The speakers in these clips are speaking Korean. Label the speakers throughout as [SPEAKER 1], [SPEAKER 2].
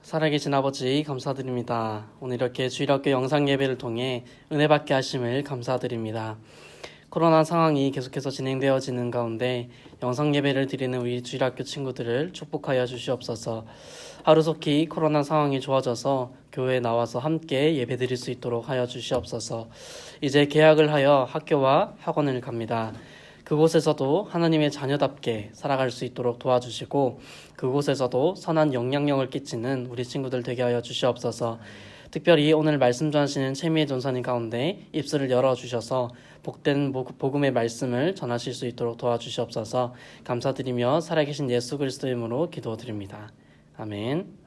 [SPEAKER 1] 살아계신 아버지 감사드립니다. 오늘 이렇게 주일학교 영상 예배를 통해 은혜 받게 하심을 감사드립니다. 코로나 상황이 계속해서 진행되어지는 가운데 영상 예배를 드리는 우리 주일학교 친구들을 축복하여 주시옵소서. 하루속히 코로나 상황이 좋아져서 교회에 나와서 함께 예배 드릴 수 있도록 하여 주시옵소서. 이제 개학을 하여 학교와 학원을 갑니다. 그곳에서도 하나님의 자녀답게 살아갈 수 있도록 도와주시고 그곳에서도 선한 영향력을 끼치는 우리 친구들 되게 하여 주시옵소서. 특별히 오늘 말씀 전하시는 최미애 전사님 가운데 입술을 열어주셔서 복된 복음의 말씀을 전하실 수 있도록 도와주시옵소서. 감사드리며 살아계신 예수 그리스도의 이름으로 기도드립니다. 아멘.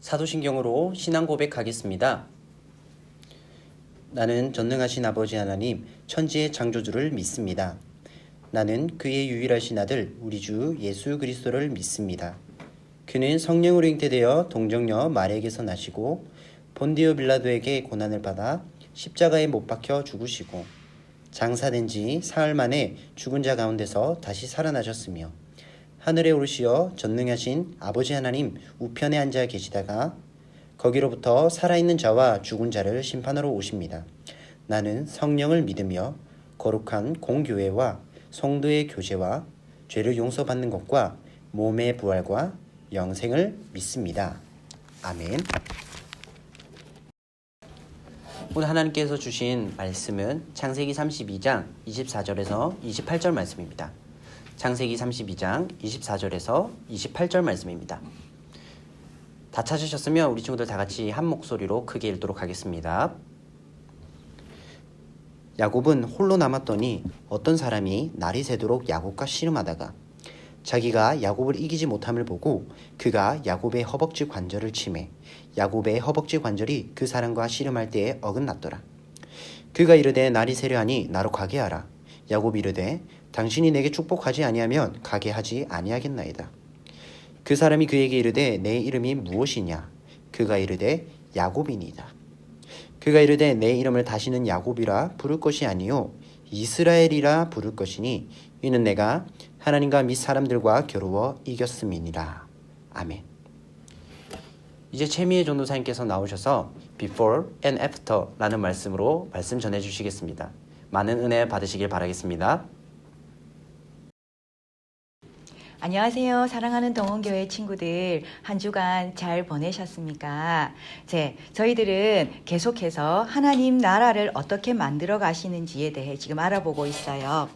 [SPEAKER 2] 사도신경으로 신앙 고백하겠습니다. 나는 전능하신 아버지 하나님 천지의 창조주를 믿습니다. 나는 그의 유일하신 아들 우리 주 예수 그리스도를 믿습니다. 그는 성령으로 잉태되어 동정녀 마리아에게서 나시고 본디오 빌라도에게 고난을 받아 십자가에 못 박혀 죽으시고 장사된 지 사흘 만에 죽은 자 가운데서 다시 살아나셨으며 하늘에 오르시어 전능하신 아버지 하나님 우편에 앉아 계시다가 거기로부터 살아있는 자와 죽은 자를 심판하러 오십니다. 나는 성령을 믿으며 거룩한 공교회와 성도의 교제와 죄를 용서받는 것과 몸의 부활과 영생을 믿습니다. 아멘. 오늘 하나님께서 주신 말씀은 창세기 32장 24절에서 28절 말씀입니다. 창세기 32장 24절에서 28절 말씀입니다. 다 찾으셨으면 우리 친구들 다 같이 한 목소리로 크게 읽도록 하겠습니다. 야곱은 홀로 남았더니 어떤 사람이 날이 새도록 야곱과 씨름하다가 자기가 야곱을 이기지 못함을 보고 그가 야곱의 허벅지 관절을 치매 야곱의 허벅지 관절이 그 사람과 씨름할 때에 어긋났더라. 그가 이르되 날이 새려하니 나로 가게 하라. 야곱이 이르되 당신이 내게 축복하지 아니하면 가게 하지 아니하겠나이다. 그 사람이 그에게 이르되 내 이름이 무엇이냐? 그가 이르되 야곱이니이다. 그가 이르되 내 이름을 다시는 야곱이라 부를 것이 아니요 이스라엘이라 부를 것이니 이는 내가 하나님과 및 사람들과 겨루어 이겼음이니라. 아멘. 이제 최미애 전도사님께서 나오셔서 before and after 라는 말씀으로 말씀 전해주시겠습니다. 많은 은혜 받으시길 바라겠습니다.
[SPEAKER 3] 안녕하세요. 사랑하는 동원교회 친구들, 한 주간 잘 보내셨습니까? 저희들은 계속해서 하나님 나라를 어떻게 만들어 가시는지에 대해 지금 알아보고 있어요.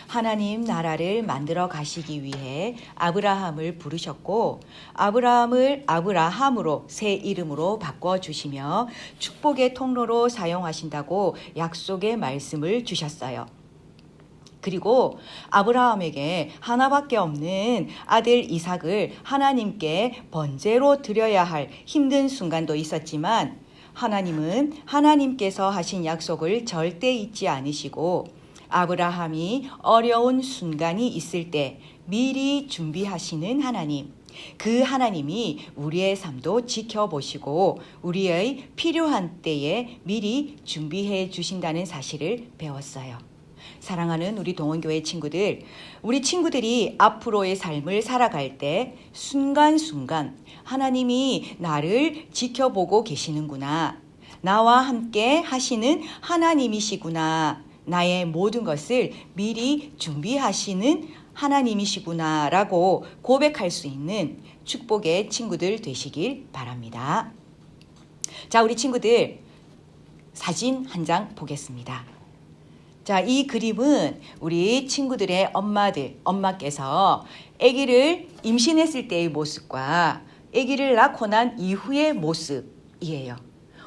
[SPEAKER 3] 하나님 나라를 만들어 가시기 위해 아브라함을 부르셨고 아브라함을 아브라함으로 새 이름으로 바꿔주시며 축복의 통로로 사용하신다고 약속의 말씀을 주셨어요. 그리고 아브라함에게 하나밖에 없는 아들 이삭을 하나님께 번제로 드려야 할 힘든 순간도 있었지만 하나님은 하나님께서 하신 약속을 절대 잊지 않으시고 아브라함이 어려운 순간이 있을 때 미리 준비하시는 하나님, 그 하나님이 우리의 삶도 지켜보시고 우리의 필요한 때에 미리 준비해 주신다는 사실을 배웠어요. 사랑하는 우리 동원교회 친구들, 우리 친구들이 앞으로의 삶을 살아갈 때 순간순간 하나님이 나를 지켜보고 계시는구나. 나와 함께 하시는 하나님이시구나. 나의 모든 것을 미리 준비하시는 하나님이시구나 라고 고백할 수 있는 축복의 친구들 되시길 바랍니다. 자, 우리 친구들 사진 한 장 보겠습니다. 자, 이 그림은 우리 친구들의 엄마께서 아기를 임신했을 때의 모습과 아기를 낳고 난 이후의 모습이에요.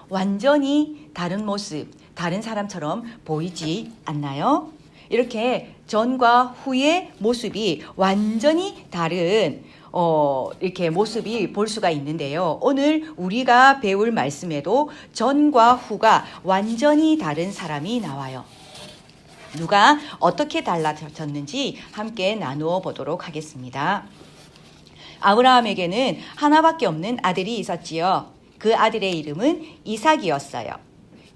[SPEAKER 3] 완전히 다른 모습, 다른 사람처럼 보이지 않나요? 이렇게 전과 후의 모습이 완전히 다른 이렇게 모습이 볼 수가 있는데요. 오늘 우리가 배울 말씀에도 전과 후가 완전히 다른 사람이 나와요. 누가 어떻게 달라졌는지 함께 나누어 보도록 하겠습니다. 아브라함에게는 하나밖에 없는 아들이 있었지요. 그 아들의 이름은 이삭이었어요.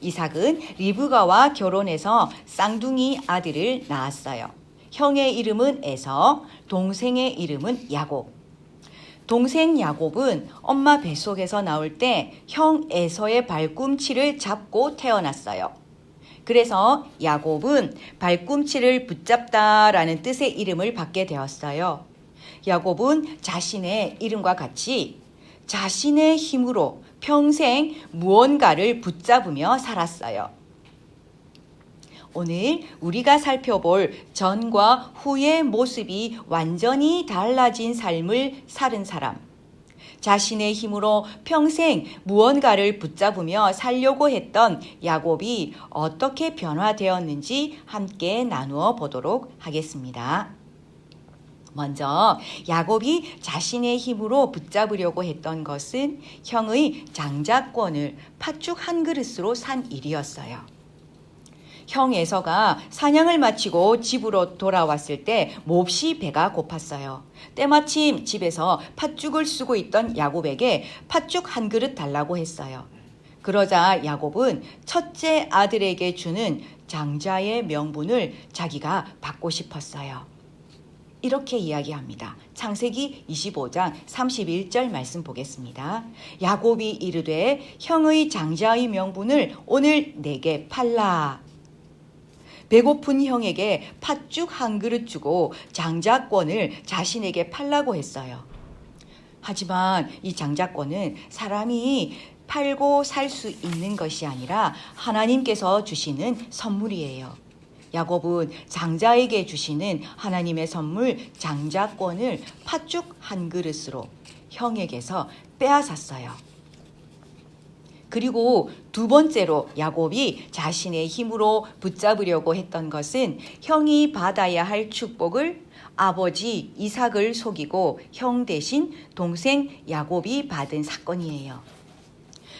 [SPEAKER 3] 이삭은 리브가와 결혼해서 쌍둥이 아들을 낳았어요. 형의 이름은 에서, 동생의 이름은 야곱. 동생 야곱은 엄마 뱃속에서 나올 때 형 에서의 발꿈치를 잡고 태어났어요. 그래서 야곱은 발꿈치를 붙잡다라는 뜻의 이름을 받게 되었어요. 야곱은 자신의 이름과 같이 자신의 힘으로 평생 무언가를 붙잡으며 살았어요. 오늘 우리가 살펴볼 전과 후의 모습이 완전히 달라진 삶을 사는 사람, 자신의 힘으로 평생 무언가를 붙잡으며 살려고 했던 야곱이 어떻게 변화되었는지 함께 나누어 보도록 하겠습니다. 먼저 야곱이 자신의 힘으로 붙잡으려고 했던 것은 형의 장자권을 팥죽 한 그릇으로 산 일이었어요. 형 에서가 사냥을 마치고 집으로 돌아왔을 때 몹시 배가 고팠어요. 때마침 집에서 팥죽을 쓰고 있던 야곱에게 팥죽 한 그릇 달라고 했어요. 그러자 야곱은 첫째 아들에게 주는 장자의 명분을 자기가 받고 싶었어요. 이렇게 이야기합니다. 창세기 25장 31절 말씀 보겠습니다. 야곱이 이르되 형의 장자의 명분을 오늘 내게 팔라. 배고픈 형에게 팥죽 한 그릇 주고 장자권을 자신에게 팔라고 했어요. 하지만 이 장자권은 사람이 팔고 살 수 있는 것이 아니라 하나님께서 주시는 선물이에요. 야곱은 장자에게 주시는 하나님의 선물 장자권을 팥죽 한 그릇으로 형에게서 빼앗았어요. 그리고 두 번째로 야곱이 자신의 힘으로 붙잡으려고 했던 것은 형이 받아야 할 축복을 아버지 이삭을 속이고 형 대신 동생 야곱이 받은 사건이에요.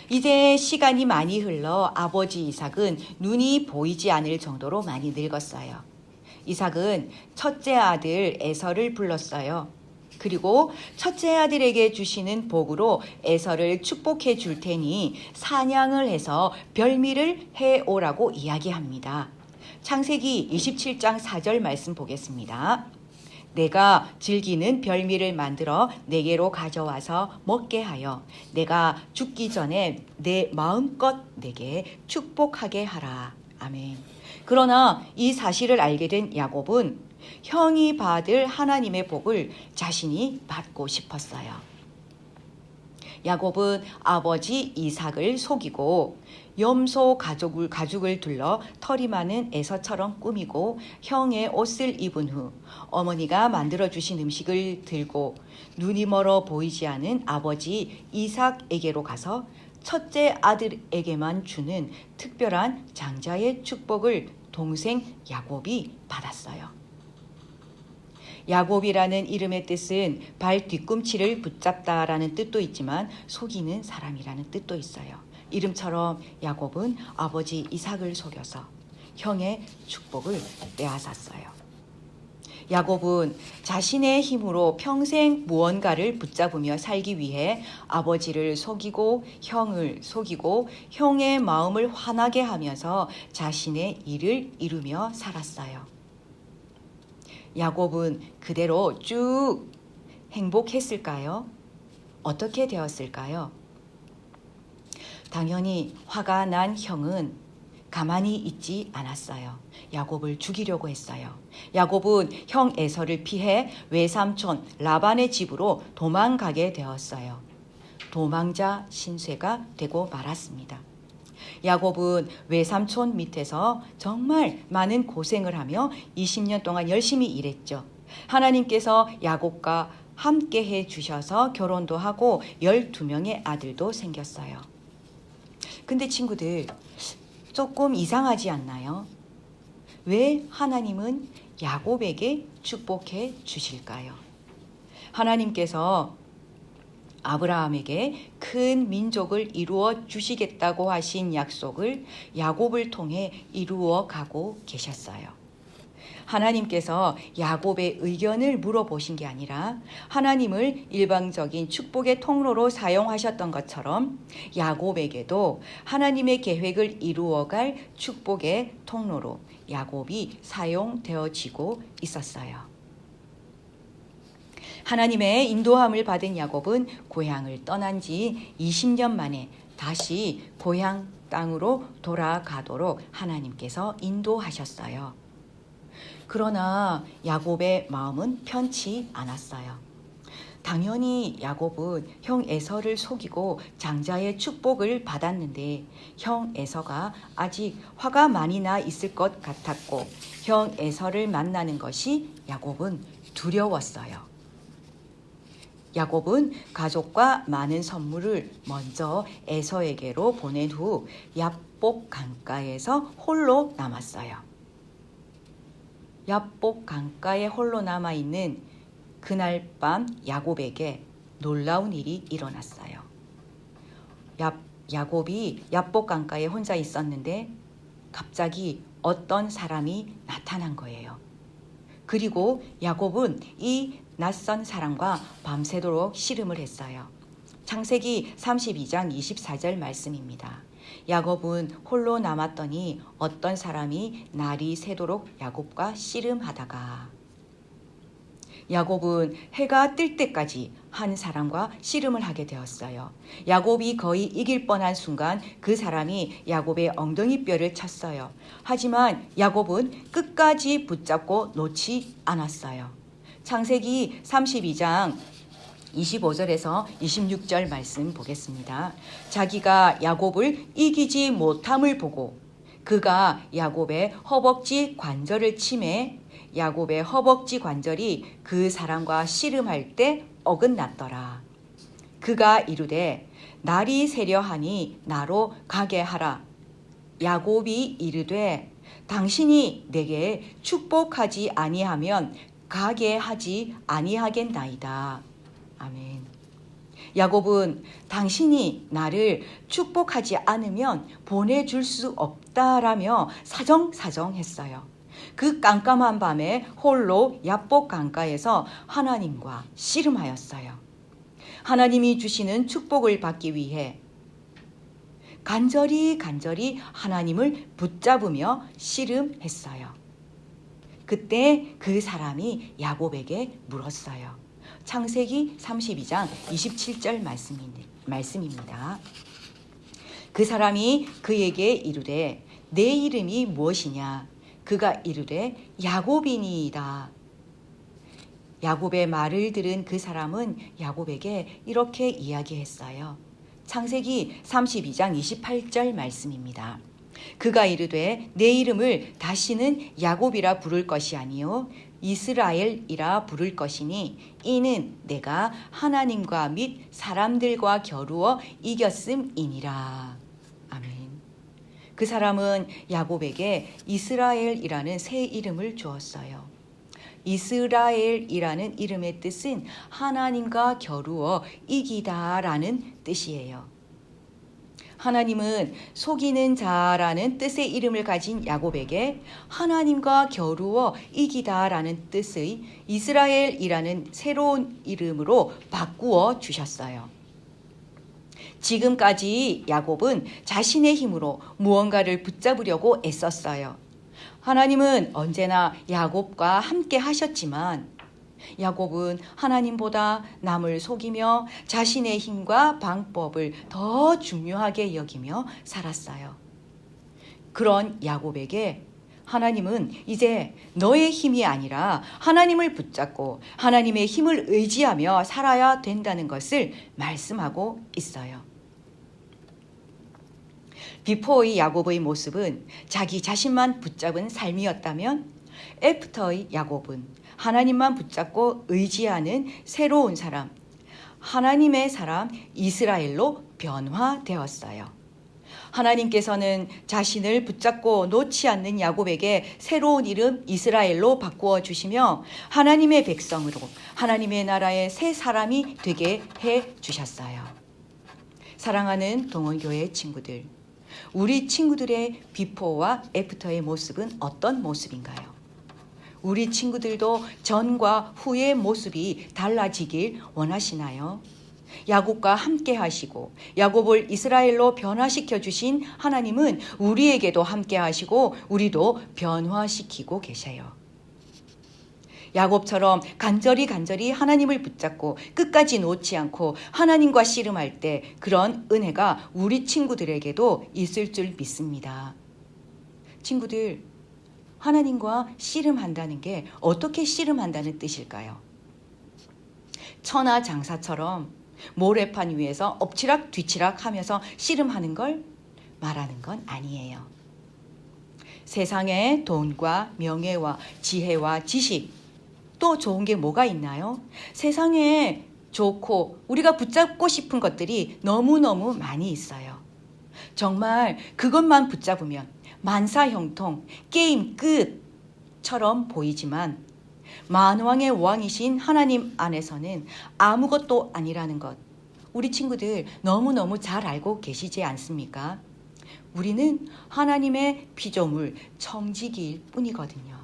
[SPEAKER 3] 이제 시간이 많이 흘러 아버지 이삭은 눈이 보이지 않을 정도로 많이 늙었어요. 이삭은 첫째 아들 에서를 불렀어요. 그리고 첫째 아들에게 주시는 복으로 에서를 축복해 줄 테니 사냥을 해서 별미를 해오라고 이야기합니다. 창세기 27장 4절 말씀 보겠습니다. 내가 즐기는 별미를 만들어 내게로 가져와서 먹게 하여 내가 죽기 전에 내 마음껏 내게 축복하게 하라. 아멘. 그러나 이 사실을 알게 된 야곱은 형이 받을 하나님의 복을 자신이 받고 싶었어요. 야곱은 아버지 이삭을 속이고 염소 가죽을 둘러 털이 많은 에서처럼 꾸미고 형의 옷을 입은 후 어머니가 만들어주신 음식을 들고 눈이 멀어 보이지 않은 아버지 이삭에게로 가서 첫째 아들에게만 주는 특별한 장자의 축복을 동생 야곱이 받았어요. 야곱이라는 이름의 뜻은 발 뒤꿈치를 붙잡다라는 뜻도 있지만 속이는 사람이라는 뜻도 있어요. 이름처럼 야곱은 아버지 이삭을 속여서 형의 축복을 빼앗았어요. 야곱은 자신의 힘으로 평생 무언가를 붙잡으며 살기 위해 아버지를 속이고 형을 속이고 형의 마음을 화나게 하면서 자신의 일을 이루며 살았어요. 야곱은 그대로 쭉 행복했을까요? 어떻게 되었을까요? 당연히 화가 난 형은 가만히 있지 않았어요. 야곱을 죽이려고 했어요. 야곱은 형 에서를 피해 외삼촌 라반의 집으로 도망가게 되었어요. 도망자 신세가 되고 말았습니다. 야곱은 외삼촌 밑에서 정말 많은 고생을 하며 20년 동안 열심히 일했죠. 하나님께서 야곱과 함께 해 주셔서 결혼도 하고 12명의 아들도 생겼어요. 근데 친구들, 조금 이상하지 않나요? 왜 하나님은 야곱에게 축복해 주실까요? 하나님께서 아브라함에게 큰 민족을 이루어 주시겠다고 하신 약속을 야곱을 통해 이루어 가고 계셨어요. 하나님께서 야곱의 의견을 물어보신 게 아니라 하나님을 일방적인 축복의 통로로 사용하셨던 것처럼 야곱에게도 하나님의 계획을 이루어갈 축복의 통로로 야곱이 사용되어지고 있었어요. 하나님의 인도함을 받은 야곱은 고향을 떠난 지 20년 만에 다시 고향 땅으로 돌아가도록 하나님께서 인도하셨어요. 그러나 야곱의 마음은 편치 않았어요. 당연히 야곱은 형 에서를 속이고 장자의 축복을 받았는데 형 에서가 아직 화가 많이 나 있을 것 같았고 형 에서를 만나는 것이 야곱은 두려웠어요. 야곱은 가족과 많은 선물을 먼저 에서에게로 보낸 후 얍복 강가에서 홀로 남았어요. 얍복 강가에 홀로 남아있는 그날 밤 야곱에게 놀라운 일이 일어났어요. 야곱이 야복 강가에 혼자 있었는데 갑자기 어떤 사람이 나타난 거예요. 그리고 야곱은 이 낯선 사람과 밤새도록 씨름을 했어요. 창세기 32장 24절 말씀입니다. 야곱은 홀로 남았더니 어떤 사람이 날이 새도록 야곱과 씨름하다가, 야곱은 해가 뜰 때까지 한 사람과 씨름을 하게 되었어요. 야곱이 거의 이길 뻔한 순간 그 사람이 야곱의 엉덩이 뼈를 쳤어요. 하지만 야곱은 끝까지 붙잡고 놓지 않았어요. 창세기 32장 25절에서 26절 말씀 보겠습니다. 자기가 야곱을 이기지 못함을 보고 그가 야곱의 허벅지 관절을 치매 야곱의 허벅지 관절이 그 사람과 씨름할 때 어긋났더라. 그가 이르되 날이 새려 하니 나로 가게 하라. 야곱이 이르되 당신이 내게 축복하지 아니하면 가게 하지 아니하겠나이다. 아멘. 야곱은 당신이 나를 축복하지 않으면 보내줄 수 없다라며 사정사정했어요. 그 깜깜한 밤에 홀로 야복 강가에서 하나님과 씨름하였어요. 하나님이 주시는 축복을 받기 위해 간절히 하나님을 붙잡으며 씨름했어요. 그때 그 사람이 야곱에게 물었어요. 창세기 32장 27절 말씀입니다. 그 사람이 그에게 이르되 내 이름이 무엇이냐? 그가 이르되 야곱이니이다. 야곱의 말을 들은 그 사람은 야곱에게 이렇게 이야기했어요. 창세기 32장 28절 말씀입니다. 그가 이르되 내 이름을 다시는 야곱이라 부를 것이 아니요 이스라엘이라 부를 것이니 이는 내가 하나님과 및 사람들과 겨루어 이겼음이니라. 아멘. 그 사람은 야곱에게 이스라엘이라는 새 이름을 주었어요. 이스라엘이라는 이름의 뜻은 하나님과 겨루어 이기다라는 뜻이에요. 하나님은 속이는 자라는 뜻의 이름을 가진 야곱에게 하나님과 겨루어 이기다라는 뜻의 이스라엘이라는 새로운 이름으로 바꾸어 주셨어요. 지금까지 야곱은 자신의 힘으로 무언가를 붙잡으려고 애썼어요. 하나님은 언제나 야곱과 함께 하셨지만 야곱은 하나님보다 남을 속이며 자신의 힘과 방법을 더 중요하게 여기며 살았어요. 그런 야곱에게 하나님은 이제 너의 힘이 아니라 하나님을 붙잡고 하나님의 힘을 의지하며 살아야 된다는 것을 말씀하고 있어요. 비포의 야곱의 모습은 자기 자신만 붙잡은 삶이었다면 애프터의 야곱은 하나님만 붙잡고 의지하는 새로운 사람, 하나님의 사람 이스라엘로 변화되었어요. 하나님께서는 자신을 붙잡고 놓지 않는 야곱에게 새로운 이름 이스라엘로 바꾸어 주시며 하나님의 백성으로 하나님의 나라의 새 사람이 되게 해 주셨어요. 사랑하는 동원교회 친구들, 우리 친구들의 비포와 애프터의 모습은 어떤 모습인가요? 우리 친구들도 전과 후의 모습이 달라지길 원하시나요? 야곱과 함께 하시고 야곱을 이스라엘로 변화시켜 주신 하나님은 우리에게도 함께 하시고 우리도 변화시키고 계셔요. 야곱처럼 간절히 하나님을 붙잡고 끝까지 놓지 않고 하나님과 씨름할 때 그런 은혜가 우리 친구들에게도 있을 줄 믿습니다. 친구들, 하나님과 씨름한다는 게 어떻게 씨름한다는 뜻일까요? 천하장사처럼 모래판 위에서 엎치락 뒤치락 하면서 씨름하는 걸 말하는 건 아니에요. 세상에 돈과 명예와 지혜와 지식, 또 좋은 게 뭐가 있나요? 세상에 좋고 우리가 붙잡고 싶은 것들이 너무너무 많이 있어요. 정말 그것만 붙잡으면 만사형통, 게임 끝처럼 보이지만 만왕의 왕이신 하나님 안에서는 아무것도 아니라는 것, 우리 친구들 너무너무 잘 알고 계시지 않습니까? 우리는 하나님의 피조물, 청지기일 뿐이거든요.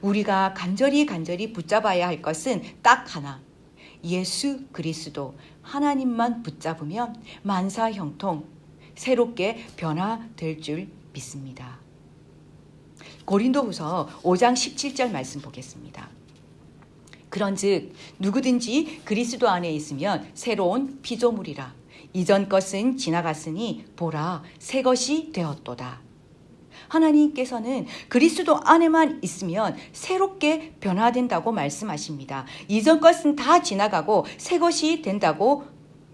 [SPEAKER 3] 우리가 간절히 붙잡아야 할 것은 딱 하나, 예수 그리스도 하나님만 붙잡으면 만사형통, 새롭게 변화될 줄 믿습니다. 고린도후서 5장 17절 말씀 보겠습니다. 그런즉 누구든지 그리스도 안에 있으면 새로운 피조물이라. 이전 것은 지나갔으니 보라 새 것이 되었도다. 하나님께서는 그리스도 안에만 있으면 새롭게 변화된다고 말씀하십니다. 이전 것은 다 지나가고 새 것이 된다고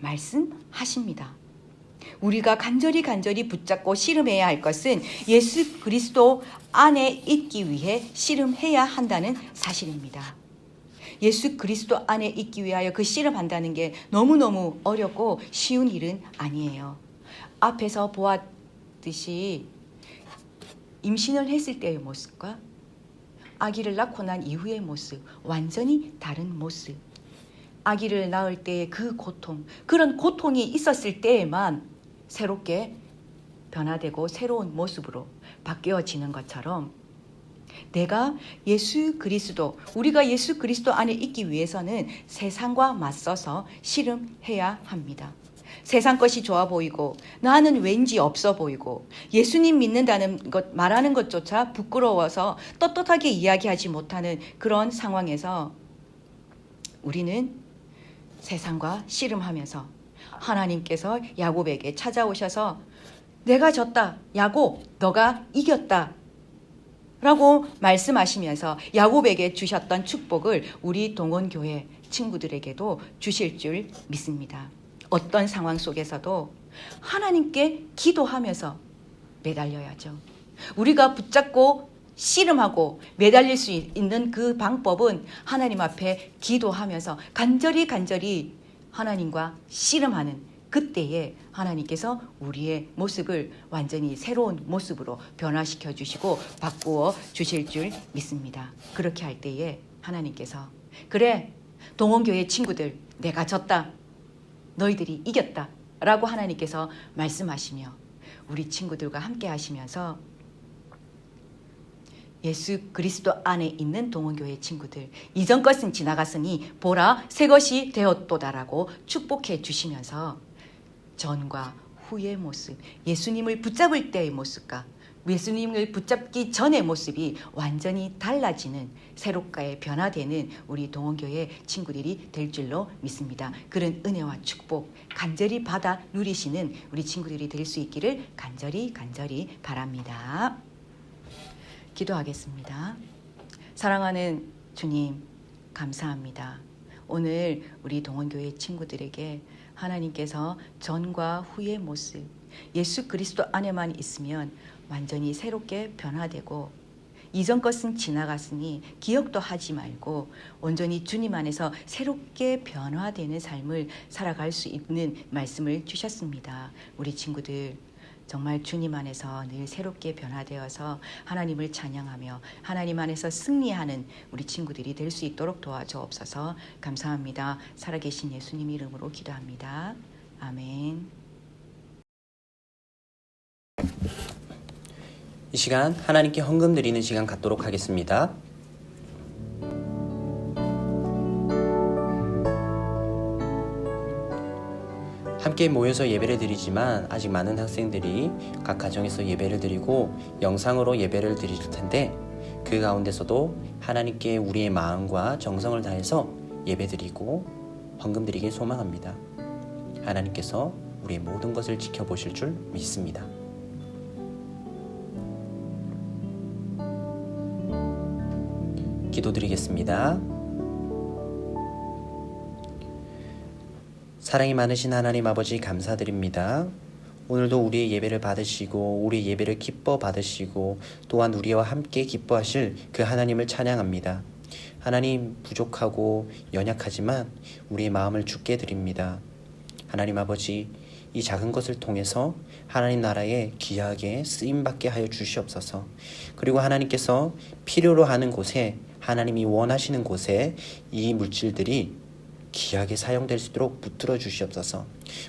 [SPEAKER 3] 말씀하십니다. 우리가 간절히 붙잡고 씨름해야 할 것은 예수 그리스도 안에 있기 위해 씨름해야 한다는 사실입니다. 예수 그리스도 안에 있기 위하여 그 씨름한다는 게 너무너무 어렵고 쉬운 일은 아니에요. 앞에서 보았듯이 임신을 했을 때의 모습과 아기를 낳고 난 이후의 모습, 완전히 다른 모습. 아기를 낳을 때의 그 고통, 그런 고통이 있었을 때에만 새롭게 변화되고 새로운 모습으로 바뀌어지는 것처럼 내가 예수 그리스도, 우리가 예수 그리스도 안에 있기 위해서는 세상과 맞서서 씨름해야 합니다. 세상 것이 좋아 보이고 나는 왠지 없어 보이고 예수님 믿는다는 것 말하는 것조차 부끄러워서 떳떳하게 이야기하지 못하는 그런 상황에서 우리는 세상과 씨름하면서 하나님께서 야곱에게 찾아오셔서 내가 졌다. 야곱, 너가 이겼다. 라고 말씀하시면서 야곱에게 주셨던 축복을 우리 동원교회 친구들에게도 주실 줄 믿습니다. 어떤 상황 속에서도 하나님께 기도하면서 매달려야죠. 우리가 붙잡고 씨름하고 매달릴 수 있는 그 방법은 하나님 앞에 기도하면서 간절히 하나님과 씨름하는 그때에 하나님께서 우리의 모습을 완전히 새로운 모습으로 변화시켜 주시고 바꾸어 주실 줄 믿습니다. 그렇게 할 때에 하나님께서 그래 동원교회 친구들 내가 졌다. 너희들이 이겼다. 라고 하나님께서 말씀하시며 우리 친구들과 함께 하시면서 예수 그리스도 안에 있는 동원교회 친구들 이전 것은 지나갔으니 보라 새 것이 되었도다라고 축복해 주시면서 전과 후의 모습, 예수님을 붙잡을 때의 모습과 예수님을 붙잡기 전의 모습이 완전히 달라지는 새롭게 변화되는 우리 동원교회 친구들이 될 줄로 믿습니다. 그런 은혜와 축복 간절히 받아 누리시는 우리 친구들이 될 수 있기를 간절히 바랍니다. 기도하겠습니다. 사랑하는 주님 감사합니다. 오늘 우리 동원교회 친구들에게 하나님께서 전과 후의 모습, 예수 그리스도 안에만 있으면 완전히 새롭게 변화되고 이전 것은 지나갔으니 기억도 하지 말고 온전히 주님 안에서 새롭게 변화되는 삶을 살아갈 수 있는 말씀을 주셨습니다. 우리 친구들 정말 주님 안에서 늘 새롭게 변화되어서 하나님을 찬양하며 하나님 안에서 승리하는 우리 친구들이 될 수 있도록 도와주옵소서. 감사합니다. 살아계신 예수님 이름으로 기도합니다. 아멘.
[SPEAKER 2] 이 시간 하나님께 헌금 드리는 시간 갖도록 하겠습니다. 함께 모여서 예배를 드리지만 아직 많은 학생들이 각 가정에서 예배를 드리고 영상으로 예배를 드릴 텐데 그 가운데서도 하나님께 우리의 마음과 정성을 다해서 예배 드리고 헌금 드리길 소망합니다. 하나님께서 우리의 모든 것을 지켜보실 줄 믿습니다. 기도드리겠습니다. 사랑이 많으신 하나님 아버지 감사드립니다. 오늘도 우리의 예배를 받으시고 우리의 예배를 기뻐 받으시고 또한 우리와 함께 기뻐하실 그 하나님을 찬양합니다. 하나님 부족하고 연약하지만 우리의 마음을 주께 드립니다. 하나님 아버지 이 작은 것을 통해서 하나님 나라에 귀하게 쓰임받게 하여 주시옵소서. 그리고 하나님께서 필요로 하는 곳에 하나님이 원하시는 곳에 이 물질들이 귀하게 사용될 수 있도록 붙들어 주시옵소서.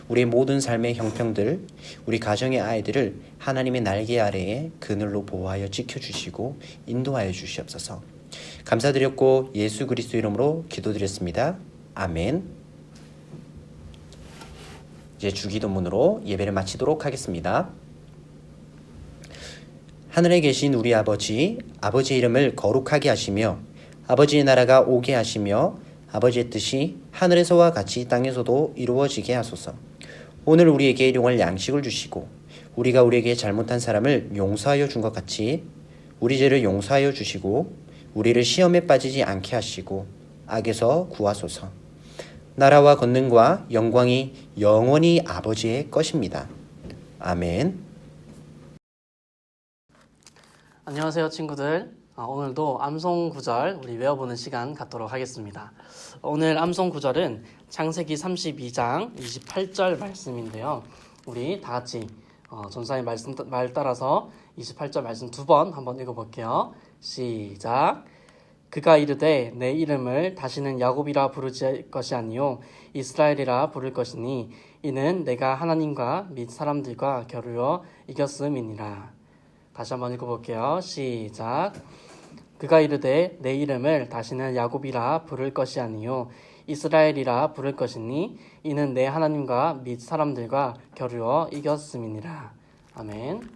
[SPEAKER 2] 우리의 모든 삶의 형평들, 우리 가정의 아이들을 하나님의 날개 아래에 그늘로 보호하여 지켜주시고 인도하여 주시옵소서. 감사드렸고 예수 그리스도 이름으로 기도드렸습니다. 아멘. 이제 주기도문으로 예배를 마치도록 하겠습니다. 하늘에 계신 우리 아버지, 아버지의 이름을 거룩하게 하시며 아버지의 나라가 오게 하시며 아버지의 뜻이 하늘에서와 같이 땅에서도 이루어지게 하소서. 오늘 우리에게 일용할 양식을 주시고 우리가 우리에게 잘못한 사람을 용서하여 준 것 같이 우리 죄를 용서하여 주시고 우리를 시험에 빠지지 않게 하시고 악에서 구하소서. 나라와 권능과 영광이 영원히 아버지의 것입니다. 아멘.
[SPEAKER 1] 안녕하세요 친구들. 오늘도 암송 구절 우리 외워보는 시간 갖도록 하겠습니다. 오늘 암송 구절은 창세기 32장 28절 말씀인데요. 우리 다 같이 전사의 말 따라서 28절 말씀 두 번 한번 읽어볼게요. 시작. 그가 이르되 내 이름을 다시는 야곱이라 부르지 것이 아니요 이스라엘이라 부를 것이니 이는 내가 하나님과 및 사람들과 겨루어 이겼음이니라. 다시 한번 읽어볼게요. 시작. 그가 이르되 내 이름을 다시는 야곱이라 부를 것이 아니요 이스라엘이라 부를 것이니 이는 내 하나님과 및 사람들과 겨루어 이겼음이니라. 아멘.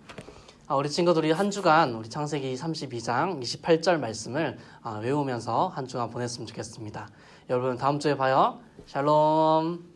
[SPEAKER 1] 우리 친구들이 한 주간 우리 창세기 32장 28절 말씀을 외우면서 한 주간 보냈으면 좋겠습니다. 여러분 다음 주에 봐요. 샬롬.